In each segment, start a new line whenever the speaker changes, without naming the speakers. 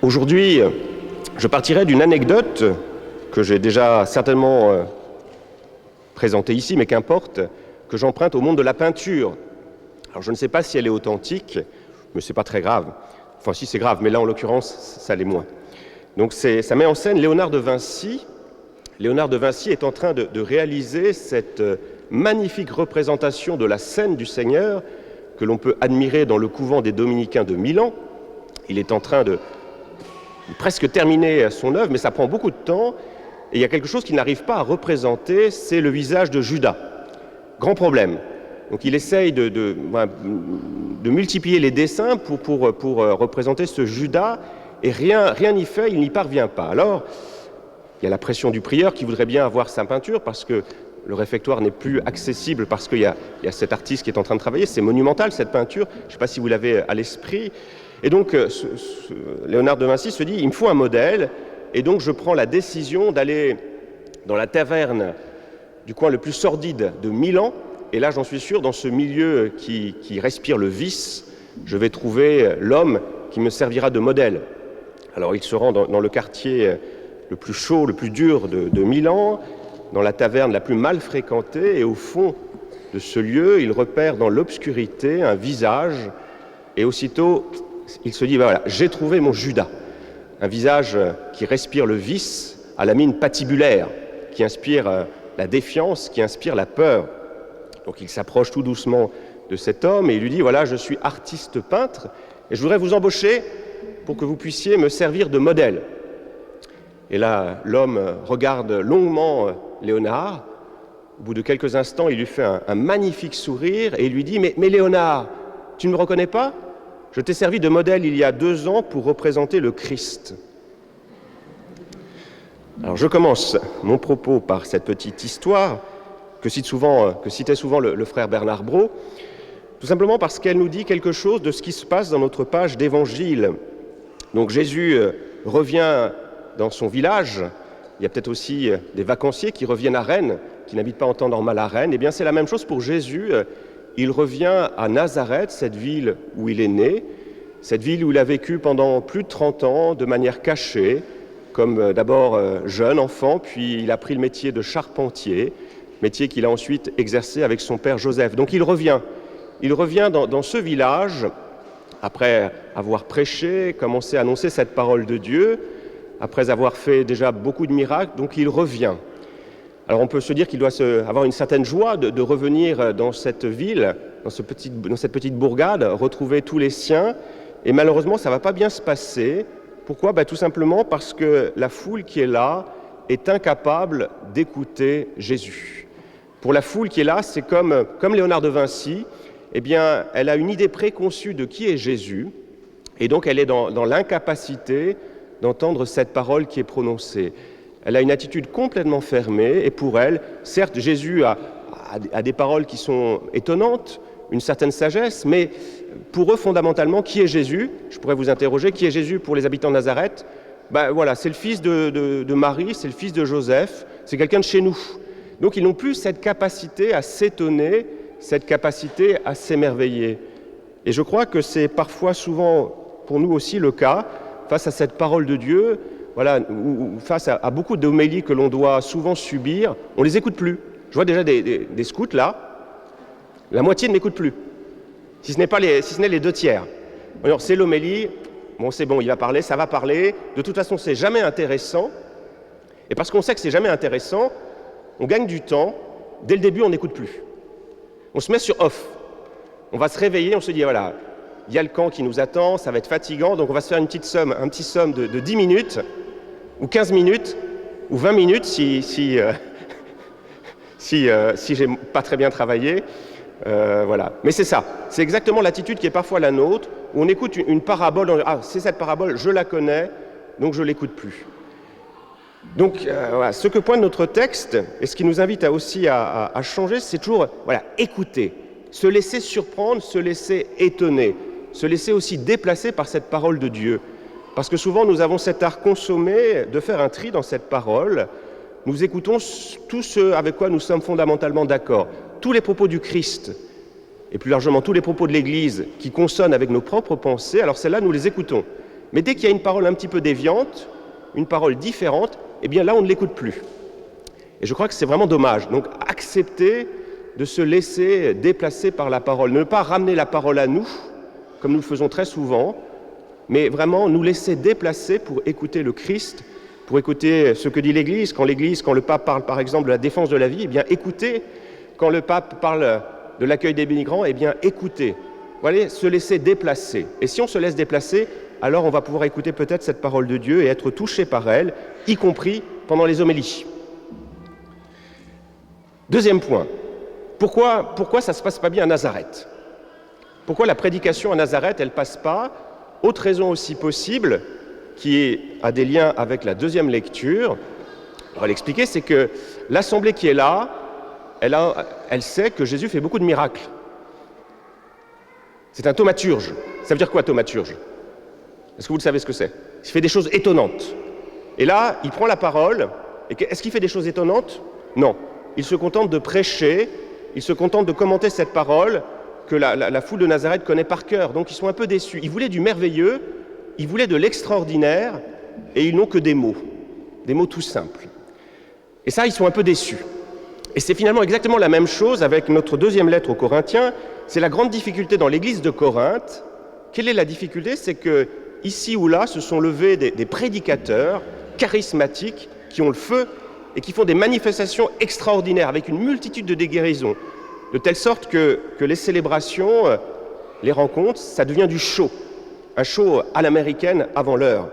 Aujourd'hui, je partirai d'une anecdote que j'ai déjà certainement présentée ici, mais qu'importe, que j'emprunte au monde de la peinture. Alors je ne sais pas si elle est authentique, mais c'est pas très grave. Enfin si, c'est grave, mais là en l'occurrence, ça l'est moins. Donc ça met en scène Léonard de Vinci. Léonard de Vinci est en train de réaliser cette magnifique représentation de la scène du Seigneur que l'on peut admirer dans le couvent des Dominicains de Milan. Il est en train de presque terminer son œuvre, mais ça prend beaucoup de temps. Et il y a quelque chose qu'il n'arrive pas à représenter, c'est le visage de Judas. Grand problème. Donc il essaye de multiplier les dessins pour représenter ce Judas, et rien n'y fait, il n'y parvient pas. Alors, il y a la pression du prieur qui voudrait bien avoir sa peinture, parce que le réfectoire n'est plus accessible, parce qu'il y a cet artiste qui est en train de travailler. C'est monumental, cette peinture. Je ne sais pas si vous l'avez à l'esprit. Et donc, Léonard de Vinci se dit, il me faut un modèle, et donc je prends la décision d'aller dans la taverne du coin le plus sordide de Milan, et là, j'en suis sûr, dans ce milieu qui respire le vice, je vais trouver l'homme qui me servira de modèle. Alors, il se rend dans le quartier le plus chaud, le plus dur de Milan, dans la taverne la plus mal fréquentée, et au fond de ce lieu, il repère dans l'obscurité un visage, et aussitôt, il se dit, voilà, j'ai trouvé mon Judas. Un visage qui respire le vice, à la mine patibulaire, qui inspire la défiance, qui inspire la peur. Donc il s'approche tout doucement de cet homme et il lui dit, voilà, je suis artiste peintre et je voudrais vous embaucher pour que vous puissiez me servir de modèle. Et là, l'homme regarde longuement Léonard. Au bout de quelques instants, il lui fait un magnifique sourire et il lui dit, mais Léonard, tu ne me reconnais pas ? Je t'ai servi de modèle il y a 2 ans pour représenter le Christ. Alors je commence mon propos par cette petite histoire que citait souvent le frère Bernard Brault, tout simplement parce qu'elle nous dit quelque chose de ce qui se passe dans notre page d'Évangile. Donc Jésus revient dans son village. Il y a peut-être aussi des vacanciers qui reviennent à Rennes, qui n'habitent pas en temps normal à Rennes. Eh bien c'est la même chose pour Jésus. Il revient à Nazareth, cette ville où il est né, cette ville où il a vécu pendant plus de 30 ans de manière cachée, comme d'abord jeune enfant, puis il a pris le métier de charpentier, métier qu'il a ensuite exercé avec son père Joseph. Donc il revient dans ce village, après avoir prêché, commencé à annoncer cette parole de Dieu, après avoir fait déjà beaucoup de miracles, donc il revient. Alors on peut se dire qu'il doit avoir une certaine joie de revenir dans cette ville, dans cette petite bourgade, retrouver tous les siens, et malheureusement ça ne va pas bien se passer. Pourquoi ? Tout simplement parce que la foule qui est là est incapable d'écouter Jésus. Pour la foule qui est là, c'est comme Léonard de Vinci, eh bien, elle a une idée préconçue de qui est Jésus, et donc elle est dans l'incapacité d'entendre cette parole qui est prononcée. Elle a une attitude complètement fermée, et pour elle, certes, Jésus a des paroles qui sont étonnantes, une certaine sagesse, mais pour eux, fondamentalement, qui est Jésus ? Je pourrais vous interroger, qui est Jésus pour les habitants de Nazareth ? Voilà, c'est le fils de Marie, c'est le fils de Joseph, c'est quelqu'un de chez nous. Donc ils n'ont plus cette capacité à s'étonner, cette capacité à s'émerveiller. Et je crois que c'est parfois, souvent, pour nous aussi le cas, face à cette parole de Dieu, voilà, ou face à beaucoup d'homélies que l'on doit souvent subir, on ne les écoute plus. Je vois déjà des scouts là, la moitié ne m'écoute plus, si ce n'est les 2 tiers. Alors c'est l'homélie, bon c'est bon, il va parler, ça va parler, de toute façon c'est jamais intéressant, et parce qu'on sait que c'est jamais intéressant, on gagne du temps, dès le début on n'écoute plus. On se met sur off, on va se réveiller, on se dit voilà, il y a le camp qui nous attend, ça va être fatigant, donc on va se faire un petit somme de 10 minutes, ou 15 minutes, ou 20 minutes si j'ai pas très bien travaillé. Voilà. Mais c'est ça, c'est exactement l'attitude qui est parfois la nôtre, où on écoute une parabole, on dit, ah c'est cette parabole, je la connais, donc je ne l'écoute plus. Donc voilà, ce que pointe notre texte, et ce qui nous invite aussi à changer, c'est toujours écouter, se laisser surprendre, se laisser étonner, se laisser aussi déplacer par cette parole de Dieu. Parce que souvent nous avons cet art consommé de faire un tri dans cette parole, nous écoutons tout ce avec quoi nous sommes fondamentalement d'accord. Tous les propos du Christ, et plus largement tous les propos de l'Église qui consonnent avec nos propres pensées, alors celles-là, nous les écoutons. Mais dès qu'il y a une parole un petit peu déviante, une parole différente, eh bien là, on ne l'écoute plus. Et je crois que c'est vraiment dommage. Donc, accepter de se laisser déplacer par la parole. Ne pas ramener la parole à nous, comme nous le faisons très souvent, mais vraiment nous laisser déplacer pour écouter le Christ, pour écouter ce que dit l'Église. Quand le pape parle par exemple de la défense de la vie, eh bien écoutez. Quand le pape parle de l'accueil des migrants, eh bien écoutez. Voilà, se laisser déplacer. Et si on se laisse déplacer, alors on va pouvoir écouter peut-être cette parole de Dieu et être touché par elle, y compris pendant les homélies. Deuxième point, pourquoi ça ne se passe pas bien à Nazareth? Pourquoi la prédication à Nazareth, elle ne passe pas? Autre raison aussi possible, qui a des liens avec la deuxième lecture, on va l'expliquer, c'est que l'assemblée qui est là, elle sait que Jésus fait beaucoup de miracles. C'est un thaumaturge. Ça veut dire quoi, thaumaturge? Est-ce que vous le savez ce que c'est? Il fait des choses étonnantes. Et là, il prend la parole, et est-ce qu'il fait des choses étonnantes? Non. Il se contente de prêcher, il se contente de commenter cette parole que la foule de Nazareth connaît par cœur. Donc ils sont un peu déçus. Ils voulaient du merveilleux, ils voulaient de l'extraordinaire, et ils n'ont que des mots tout simples. Et ça, ils sont un peu déçus. Et c'est finalement exactement la même chose avec notre deuxième lettre aux Corinthiens. C'est la grande difficulté dans l'église de Corinthe. Quelle est la difficulté? C'est que ici ou là, se sont levés des prédicateurs charismatiques qui ont le feu et qui font des manifestations extraordinaires avec une multitude de guérisons, de telle sorte que les célébrations, les rencontres, ça devient du show, un show à l'américaine avant l'heure.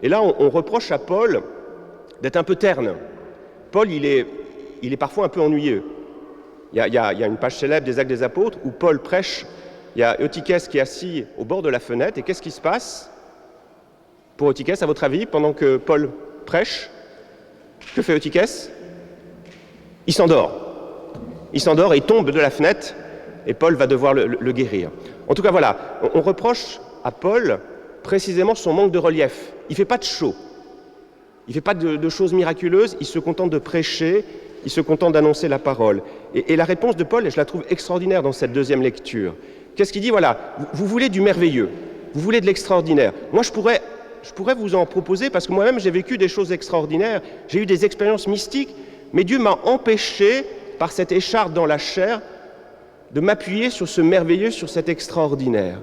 Et là, on reproche à Paul d'être un peu terne. Paul, il est parfois un peu ennuyeux. Il y a une page célèbre des Actes des Apôtres où Paul prêche. Il y a Eutychès qui est assis au bord de la fenêtre. Et qu'est-ce qui se passe pour Eutychès, à votre avis, pendant que Paul prêche? Que fait Eutychès? Il s'endort. Il s'endort et il tombe de la fenêtre. Et Paul va devoir le guérir. En tout cas, voilà, on reproche à Paul précisément son manque de relief. Il ne fait pas de show. Il ne fait pas de choses miraculeuses. Il se contente de prêcher. Il se contente d'annoncer la parole. Et la réponse de Paul, je la trouve extraordinaire dans cette deuxième lecture. Qu'est-ce qu'il dit? Voilà, vous voulez du merveilleux, vous voulez de l'extraordinaire. Moi, je pourrais vous en proposer, parce que moi-même, j'ai vécu des choses extraordinaires, j'ai eu des expériences mystiques, mais Dieu m'a empêché, par cette écharpe dans la chair, de m'appuyer sur ce merveilleux, sur cet extraordinaire.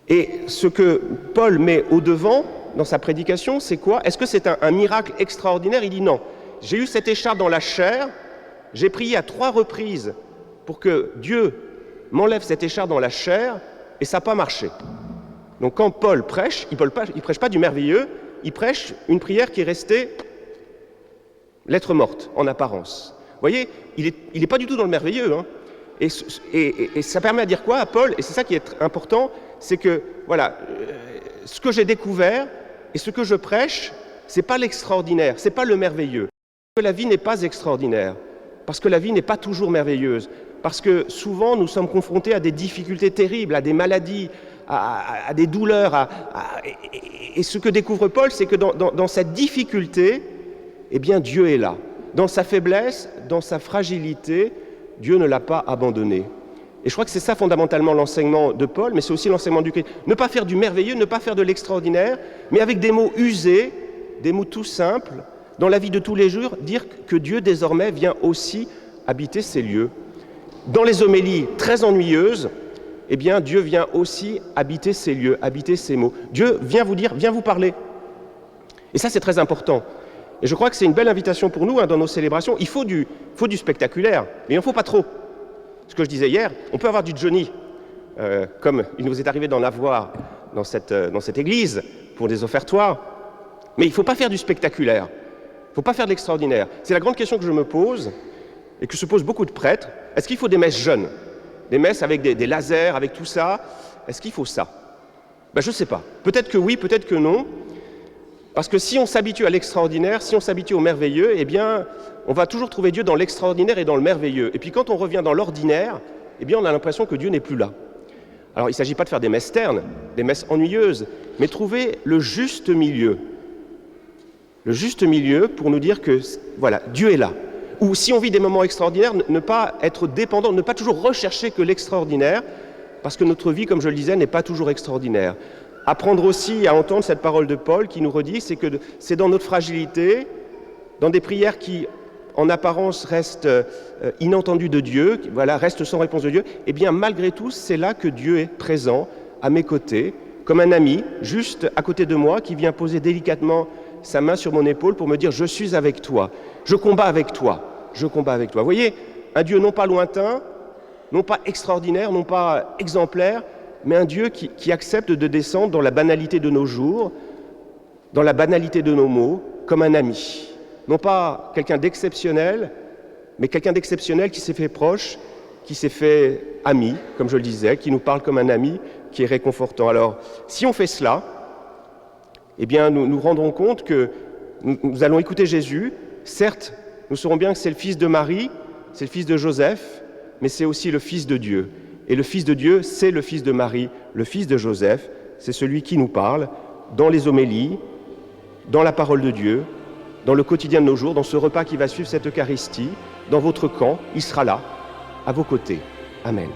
Et ce que Paul met au devant dans sa prédication, c'est quoi? Est-ce que c'est un miracle extraordinaire? Il dit non. J'ai eu cette écharpe dans la chair, j'ai prié à 3 reprises pour que Dieu m'enlève cette écharpe dans la chair, et ça n'a pas marché. Donc quand Paul prêche, il ne prêche pas du merveilleux, il prêche une prière qui est restée lettre morte, en apparence. Vous voyez, il n'est pas du tout dans le merveilleux. Hein. Et ça permet à dire quoi à Paul? Et c'est ça qui est important, c'est que, voilà, ce que j'ai découvert et ce que je prêche, ce n'est pas l'extraordinaire, ce n'est pas le merveilleux. Parce que la vie n'est pas extraordinaire, parce que la vie n'est pas toujours merveilleuse, parce que souvent nous sommes confrontés à des difficultés terribles, à des maladies, à des douleurs. Et ce que découvre Paul, c'est que dans cette difficulté, eh bien Dieu est là. Dans sa faiblesse, dans sa fragilité, Dieu ne l'a pas abandonné. Et je crois que c'est ça fondamentalement l'enseignement de Paul, mais c'est aussi l'enseignement du Christ. Ne pas faire du merveilleux, ne pas faire de l'extraordinaire, mais avec des mots usés, des mots tout simples, dans la vie de tous les jours, dire que Dieu désormais vient aussi habiter ces lieux. Dans les homélies très ennuyeuses, eh bien Dieu vient aussi habiter ces lieux, habiter ces mots. Dieu vient vous dire, vient vous parler. Et ça, c'est très important. Et je crois que c'est une belle invitation pour nous dans nos célébrations. Il faut du spectaculaire, mais il n'en faut pas trop. Ce que je disais hier, on peut avoir du Johnny, comme il nous est arrivé d'en avoir dans cette église, pour des offertoires, mais il ne faut pas faire du spectaculaire, il ne faut pas faire de l'extraordinaire. C'est la grande question que je me pose, et que se posent beaucoup de prêtres. Est-ce qu'il faut des messes jeunes? Des messes avec des lasers, avec tout ça? Est-ce qu'il faut ça? Je ne sais pas. Peut-être que oui, peut-être que non. Parce que si on s'habitue à l'extraordinaire, si on s'habitue au merveilleux, eh bien, on va toujours trouver Dieu dans l'extraordinaire et dans le merveilleux. Et puis quand on revient dans l'ordinaire, eh bien, on a l'impression que Dieu n'est plus là. Alors, il ne s'agit pas de faire des messes ternes, des messes ennuyeuses, mais trouver le juste milieu. Le juste milieu pour nous dire que, voilà, Dieu est là. Ou si on vit des moments extraordinaires, ne pas être dépendant, ne pas toujours rechercher que l'extraordinaire, parce que notre vie, comme je le disais, n'est pas toujours extraordinaire. apprendre aussi à entendre cette parole de Paul qui nous redit, c'est que c'est dans notre fragilité, dans des prières qui, en apparence, restent inentendues de Dieu, voilà, restent sans réponse de Dieu, et bien malgré tout, c'est là que Dieu est présent à mes côtés, comme un ami, juste à côté de moi, qui vient poser délicatement sa main sur mon épaule pour me dire « Je suis avec toi, je combats avec toi, je combats avec toi ». Vous voyez, un Dieu non pas lointain, non pas extraordinaire, non pas exemplaire, mais un Dieu qui accepte de descendre dans la banalité de nos jours, dans la banalité de nos mots, comme un ami. Non pas quelqu'un d'exceptionnel, mais quelqu'un d'exceptionnel qui s'est fait proche, qui s'est fait ami, comme je le disais, qui nous parle comme un ami, qui est réconfortant. Alors, si on fait cela, eh bien, nous nous rendrons compte que nous allons écouter Jésus. Certes, nous saurons bien que c'est le fils de Marie, c'est le fils de Joseph, mais c'est aussi le fils de Dieu. Et le fils de Dieu, c'est le fils de Marie, le fils de Joseph, c'est celui qui nous parle dans les homélies, dans la parole de Dieu, dans le quotidien de nos jours, dans ce repas qui va suivre cette Eucharistie, dans votre camp, il sera là, à vos côtés. Amen.